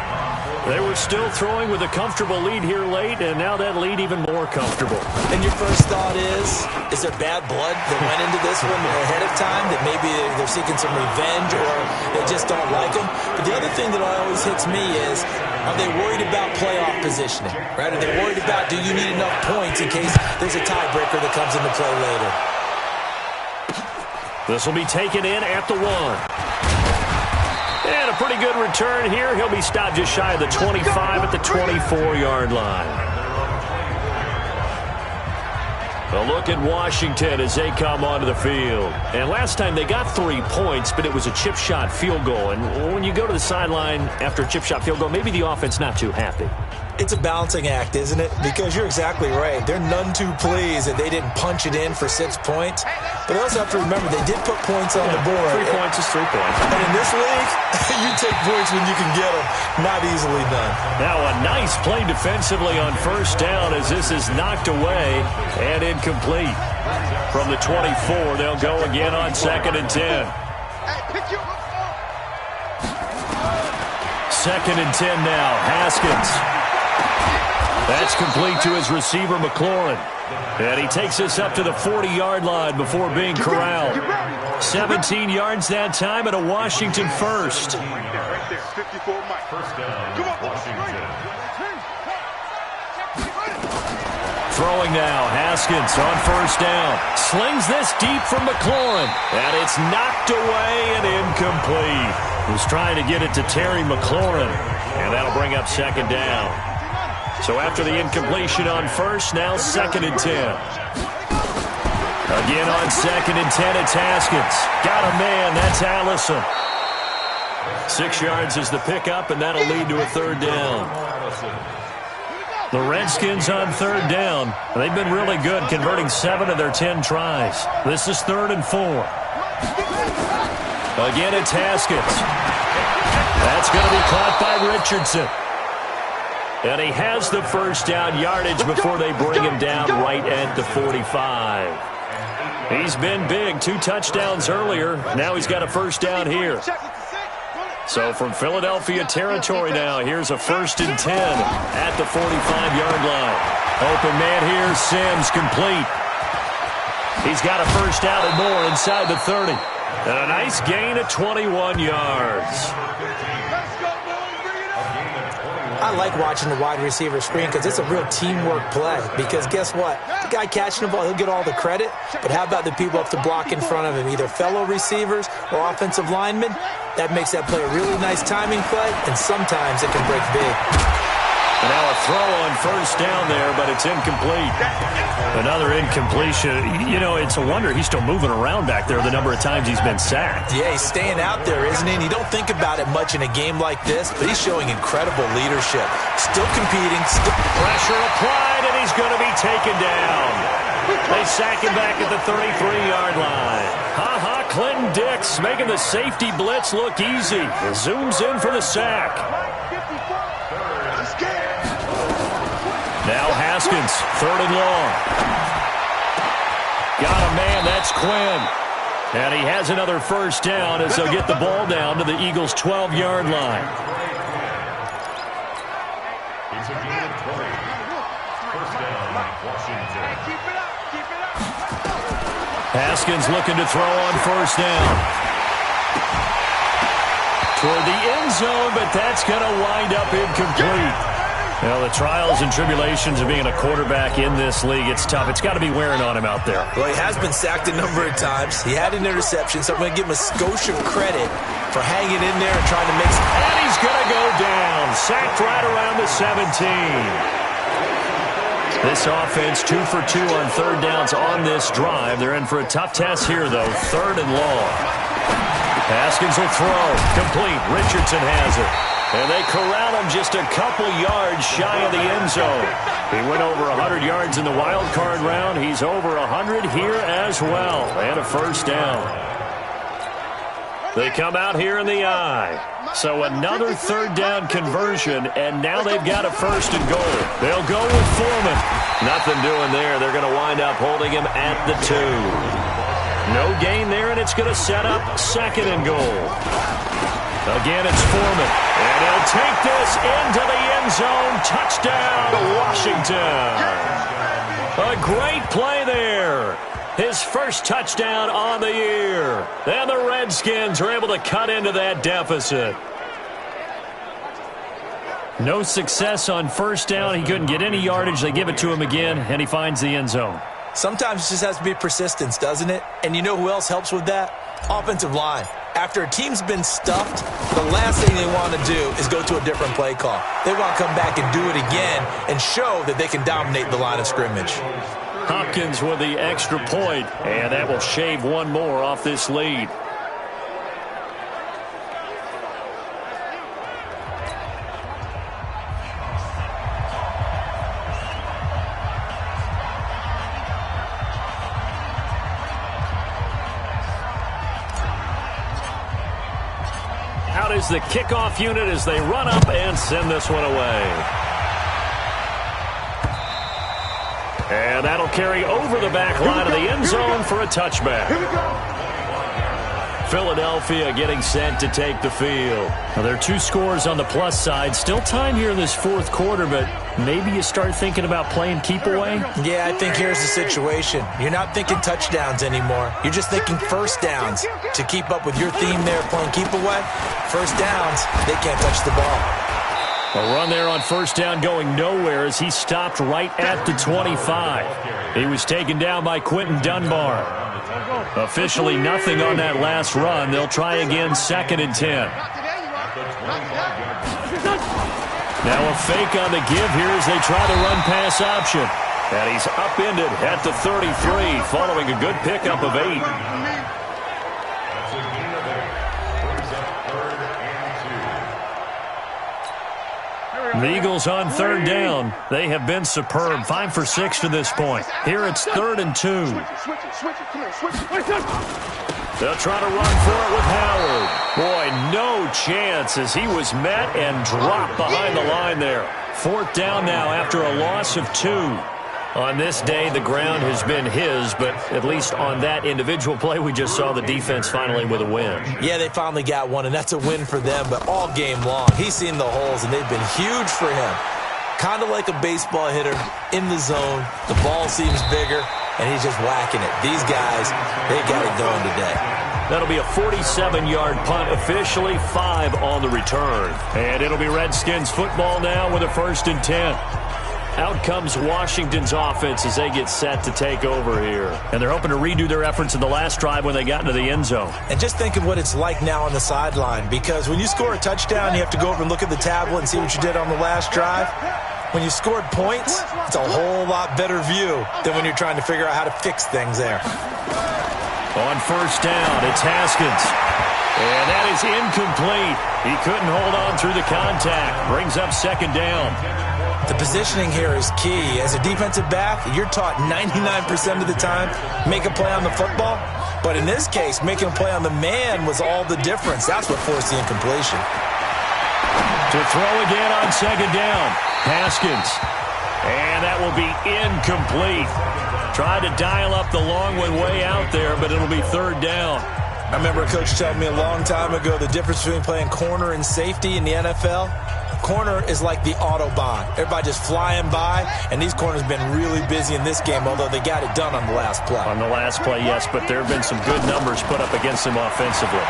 They were still throwing with a comfortable lead here late, and now that lead even more comfortable. And your first thought is there bad blood that went into this one ahead of time, that maybe they're seeking some revenge or they just don't like them? But the other thing that always hits me is, are they worried about playoff positioning? Right? Are they worried about, do you need enough points in case there's a tiebreaker that comes into play later? This will be taken in at the 1. And a pretty good return here. He'll be stopped just shy of the 25 at the 24-yard line. A look at Washington as they come onto the field. And last time they got 3 points, but it was a chip shot field goal. And when you go to the sideline after a chip shot field goal, maybe the offense not too happy. It's a balancing act, isn't it? Because you're exactly right. They're none too pleased that they didn't punch it in for 6 points. But they also have to remember they did put points on the board. 3 points is 3 points. And in this league, you take points when you can get them. Not easily done. Now a nice play defensively on first down as this is knocked away and incomplete. From the 24, they'll go again on 2nd and 10. 2nd and 10 now. Haskins. That's complete to his receiver, McLaurin. And he takes us up to the 40-yard line before being corralled. 17 yards that time and a Washington first. Throwing now, Haskins on first down. Slings this deep from McLaurin. And it's knocked away and incomplete. Was trying to get it to Terry McLaurin. And that'll bring up 2nd down. So after the incompletion on first, now 2nd and 10. Again on 2nd and 10, it's Haskins. Got a man, that's Allison. 6 yards is the pickup, and that'll lead to a 3rd down. The Redskins on 3rd down. They've been really good, converting 7 of their 10 tries. This is 3rd and 4. Again, it's Haskins. That's going to be caught by Richardson. And he has the first down yardage before they bring him down right at the 45. He's been big. 2 touchdowns earlier. Now he's got a first down here. So from Philadelphia territory now, here's a 1st and 10 at the 45-yard line. Open man here, Sims complete. He's got a first down and more inside the 30. And a nice gain of 21 yards. I like watching the wide receiver screen because it's a real teamwork play. Because guess what? The guy catching the ball, he'll get all the credit. But how about the people up to block in front of him, either fellow receivers or offensive linemen? That makes that play a really nice timing play, and sometimes it can break big. And now a throw on first down there, but it's incomplete. Another incompletion. You know, it's a wonder he's still moving around back there the number of times he's been sacked. Yeah, he's staying out there, isn't he? And you don't think about it much in a game like this, but he's showing incredible leadership. Still competing. Pressure applied, and he's going to be taken down. They sack him back at the 33-yard line. Ha-ha, Clinton Dix making the safety blitz look easy. Zooms in for the sack. Now Haskins, 3rd and long. Got a man, that's Quinn. And he has another first down as they'll get the ball down to the Eagles' 12-yard line. It's a gain of 20. First down, Washington. Haskins looking to throw on first down. Toward the end zone, but that's going to wind up incomplete. Well, the trials and tribulations of being a quarterback in this league, it's tough. It's got to be wearing on him out there. Well, he has been sacked a number of times. He had an interception, so I'm going to give him a skosh of credit for hanging in there and trying to make some... And he's going to go down. Sacked right around the 17. This offense 2 for 2 on third downs on this drive. They're in for a tough test here, though. 3rd and long. Haskins will throw. Complete. Richardson has it. And they corral him just a couple yards shy of the end zone. He went over 100 yards in the wild card round. He's over 100 here as well. And a first down. They come out here in the eye. So another 3rd down conversion, and now they've got a 1st and goal. They'll go with Foreman. Nothing doing there. They're going to wind up holding him at the 2. No gain there, and it's going to set up 2nd and goal. Again, it's Foreman. And he'll take this into the end zone. Touchdown, Washington. A great play there. His first touchdown on the year. And the Redskins are able to cut into that deficit. No success on first down. He couldn't get any yardage. They give it to him again, and he finds the end zone. Sometimes it just has to be persistence, doesn't it? And you know who else helps with that? Offensive line. After a team's been stuffed, the last thing they want to do is go to a different play call. They want to come back and do it again and show that they can dominate the line of scrimmage. Hopkins with the extra point, and that will shave one more off this lead. Out is the kickoff unit as they run up and send this one away. And that'll carry over the back line of the end zone for a touchback. Philadelphia getting set to take the field. Now, there are 2 scores on the plus side. Still time here in this 4th quarter, but maybe you start thinking about playing keep away? Yeah, I think here's the situation. You're not thinking touchdowns anymore. You're just thinking first downs. To keep up with your theme there playing keep away, first downs, they can't touch the ball. A run there on first down going nowhere as he stopped right at the 25. He was taken down by Quentin Dunbar. Officially nothing on that last run. They'll try again 2nd and 10. Now a fake on the give here as they try the run-pass option. And he's upended at the 33 following a good pickup of 8. The Eagles on 3rd down. They have been superb. 5 for 6 to this point. Here it's 3rd and 2. They'll try to run for it with Howard. Boy, no chance as he was met and dropped behind the line there. 4th down now after a loss of 2. On this day, the ground has been his, but at least on that individual play, we just saw the defense finally with a win. Yeah, they finally got one, and that's a win for them, but all game long, he's seen the holes, and they've been huge for him. Kind of like a baseball hitter in the zone. The ball seems bigger, and he's just whacking it. These guys, they got it going today. That'll be a 47-yard punt, officially 5 on the return. And it'll be Redskins football now with a 1st and 10. Out comes Washington's offense as they get set to take over here. And they're hoping to redo their efforts in the last drive when they got into the end zone. And just think of what it's like now on the sideline, because when you score a touchdown, you have to go over and look at the tablet and see what you did on the last drive. When you scored points, it's a whole lot better view than when you're trying to figure out how to fix things there. On first down, it's Haskins. And that is incomplete. He couldn't hold on through the contact. Brings up 2nd down. The positioning here is key. As a defensive back, you're taught 99% of the time, make a play on the football. But in this case, making a play on the man was all the difference. That's what forced the incompletion. To throw again on 2nd down, Haskins. And that will be incomplete. Tried to dial up the long one way out there, but it'll be 3rd down. I remember a coach telling me a long time ago the difference between playing corner and safety in the NFL. Corner is like the Autobahn. Everybody just flying by, and these corners have been really busy in this game, although they got it done on the last play. On the last play, yes, but there have been some good numbers put up against them offensively.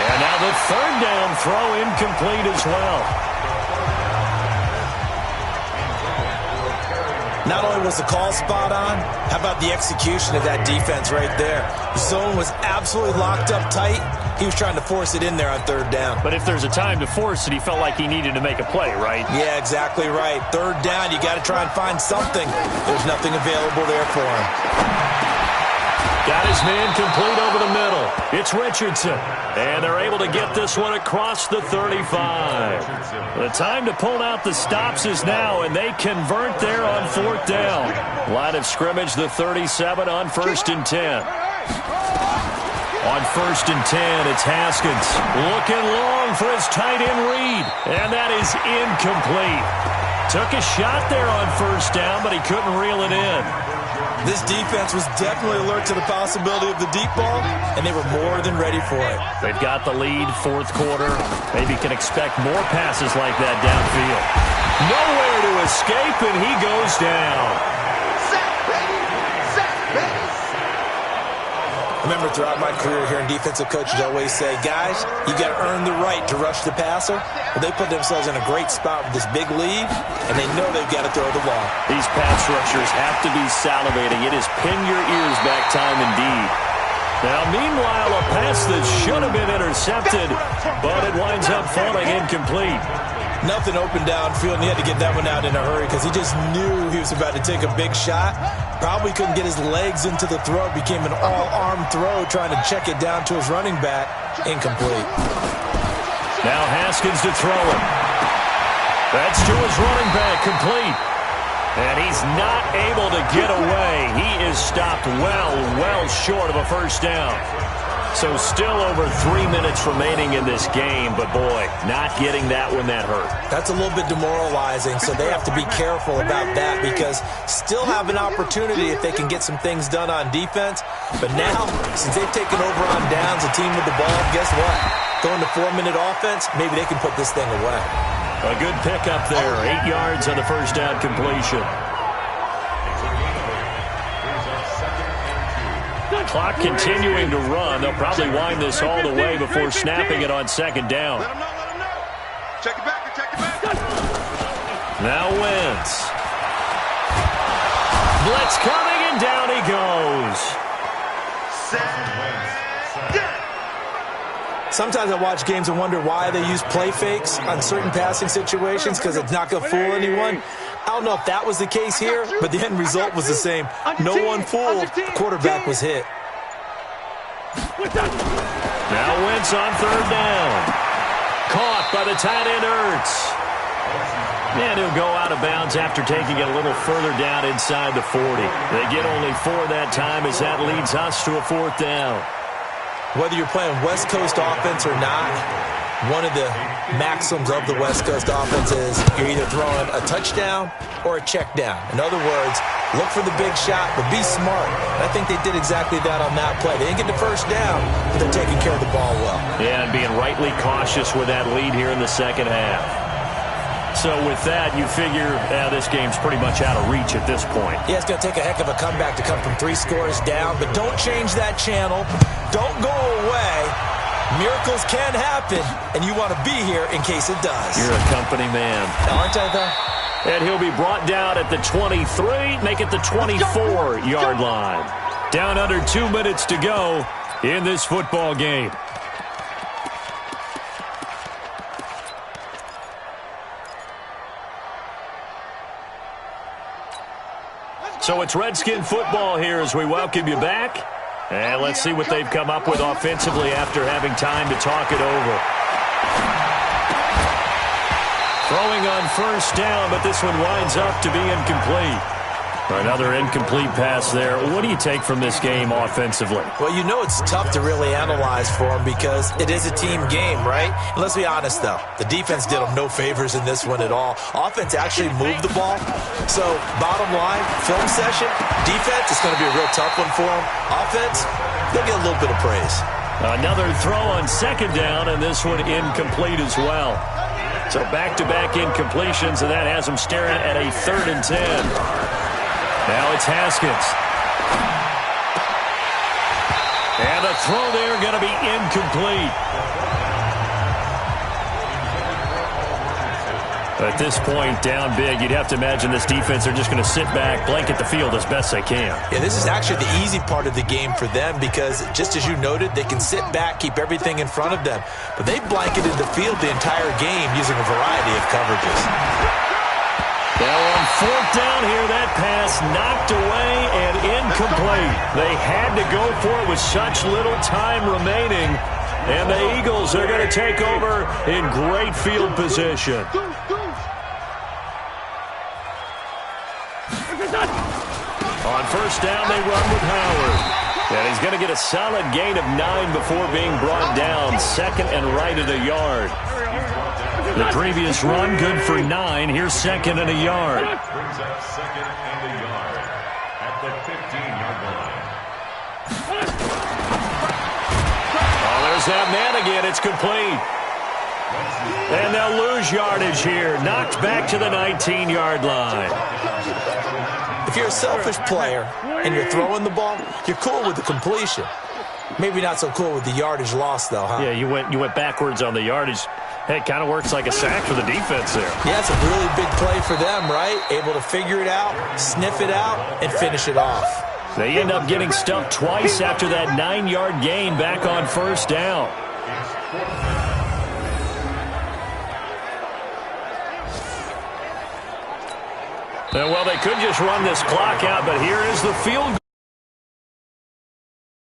And now the 3rd down throw incomplete as well. Not only was the call spot on, how about the execution of that defense right there? The zone was absolutely locked up tight. He was trying to force it in there on third down. But if there's a time to force it, he felt like he needed to make a play, right? Yeah, exactly right. Third down, you got to try and find something. There's nothing available there for him. Got his man complete over the middle. It's Richardson. And they're able to get this one across the 35. The time to pull out the stops is now, and they convert there on fourth down. Line of scrimmage, the 37 on 1st and 10. On 1st and 10, it's Haskins. Looking long for his tight end Reed. And that is incomplete. Took a shot there on 1st down, but he couldn't reel it in. This defense was definitely alert to the possibility of the deep ball, and they were more than ready for it. They've got the lead, fourth quarter. Maybe can expect more passes like that downfield. Nowhere to escape, and he goes down. Remember, throughout my career here in defensive coaches, I always say, guys, you got to earn the right to rush the passer. But they put themselves in a great spot with this big lead, and they know they've got to throw the ball. These pass rushers have to be salivating. It is pin your ears back time indeed. Now, meanwhile, a pass that should have been intercepted, but it winds up falling incomplete. Nothing open downfield, and he had to get that one out in a hurry because he just knew he was about to take a big shot. Probably couldn't get his legs into the throw. It became an all-arm throw trying to check it down to his running back. Incomplete. Now Haskins to throw it. That's to his running back, complete. And he's not able to get away. He is stopped well short of a first down. So still over 3 minutes remaining in this game, but boy, not getting that one that hurt. That's a little bit demoralizing, so they have to be careful about that because still have an opportunity if they can get some things done on defense. But now, since they've taken over on downs, a team with the ball, guess what? Going to 4-minute offense, maybe they can put this thing away. A good pickup there, 8 yards on the first down completion. Clock continuing to run. They'll probably wind this all the way before snapping it on second down. Let him know. Check it back. Now Wentz. Blitz coming, and down he goes. Sometimes I watch games and wonder why they use play fakes on certain passing situations because it's not going to fool anyone. I don't know if that was the case here, but the end result was the same. No one fooled. The quarterback was hit. Now Wentz on third down. Caught by the tight end Ertz. And he'll go out of bounds after taking it a little further down inside the 40. They get only 4 that time as that leads us to a fourth down. Whether you're playing West Coast offense or not, one of the maxims of the West Coast offense is you're either throwing a touchdown or a check down. In other words, look for the big shot, but be smart. And I think they did exactly that on that play. They didn't get the first down, but they're taking care of the ball well. Yeah, and being rightly cautious with that lead here in the second half. So with that, you figure this game's pretty much out of reach at this point. Yeah, it's going to take a heck of a comeback to come from 3 scores down, but don't change that channel. Don't go away. Miracles can happen, and you want to be here in case it does. You're a company man. Aren't I, though? And he'll be brought down at the 23, make it the 24-yard line. Down under 2 minutes to go in this football game. So it's Redskin football here as we welcome you back. And let's see what they've come up with offensively after having time to talk it over. Throwing on first down, but this one winds up to be incomplete. Another incomplete pass there. What do you take from this game offensively? Well, you know it's tough to really analyze for them because it is a team game, right? And let's be honest, though. The defense did them no favors in this one at all. Offense actually moved the ball. So, bottom line, film session, defense is going to be a real tough one for them. Offense, they'll get a little bit of praise. Another throw on second down, and this one incomplete as well. So back-to-back incompletions, and that has them staring at a 3rd and 10. Now it's Haskins. And the throw there going to be incomplete. At this point, down big, you'd have to imagine this defense are just going to sit back, blanket the field as best they can. Yeah, this is actually the easy part of the game for them because, just as you noted, they can sit back, keep everything in front of them. But they blanketed the field the entire game using a variety of coverages. Now on fourth down here, that pass knocked away and incomplete. They had to go for it with such little time remaining. And the Eagles are going to take over in great field position. On first down, they run with Howard. And he's going to get a solid gain of 9 before being brought down. Second and right at a yard. The previous run, good for 9. Here's second and a yard. Brings up second and a yard at the 15-yard line. Oh, there's that man again. It's complete. And they'll lose yardage here. Knocked back to the 19-yard line. If you're a selfish player and you're throwing the ball, you're cool with the completion. Maybe not so cool with the yardage loss, though, huh? Yeah, you went backwards on the yardage. Hey, it kind of works like a sack for the defense there. Yeah, it's a really big play for them, right? Able to figure it out, sniff it out, and finish it off. They end up getting stuffed twice after that 9-yard gain back on first down. Well, they could just run this clock out, but here is the field goal.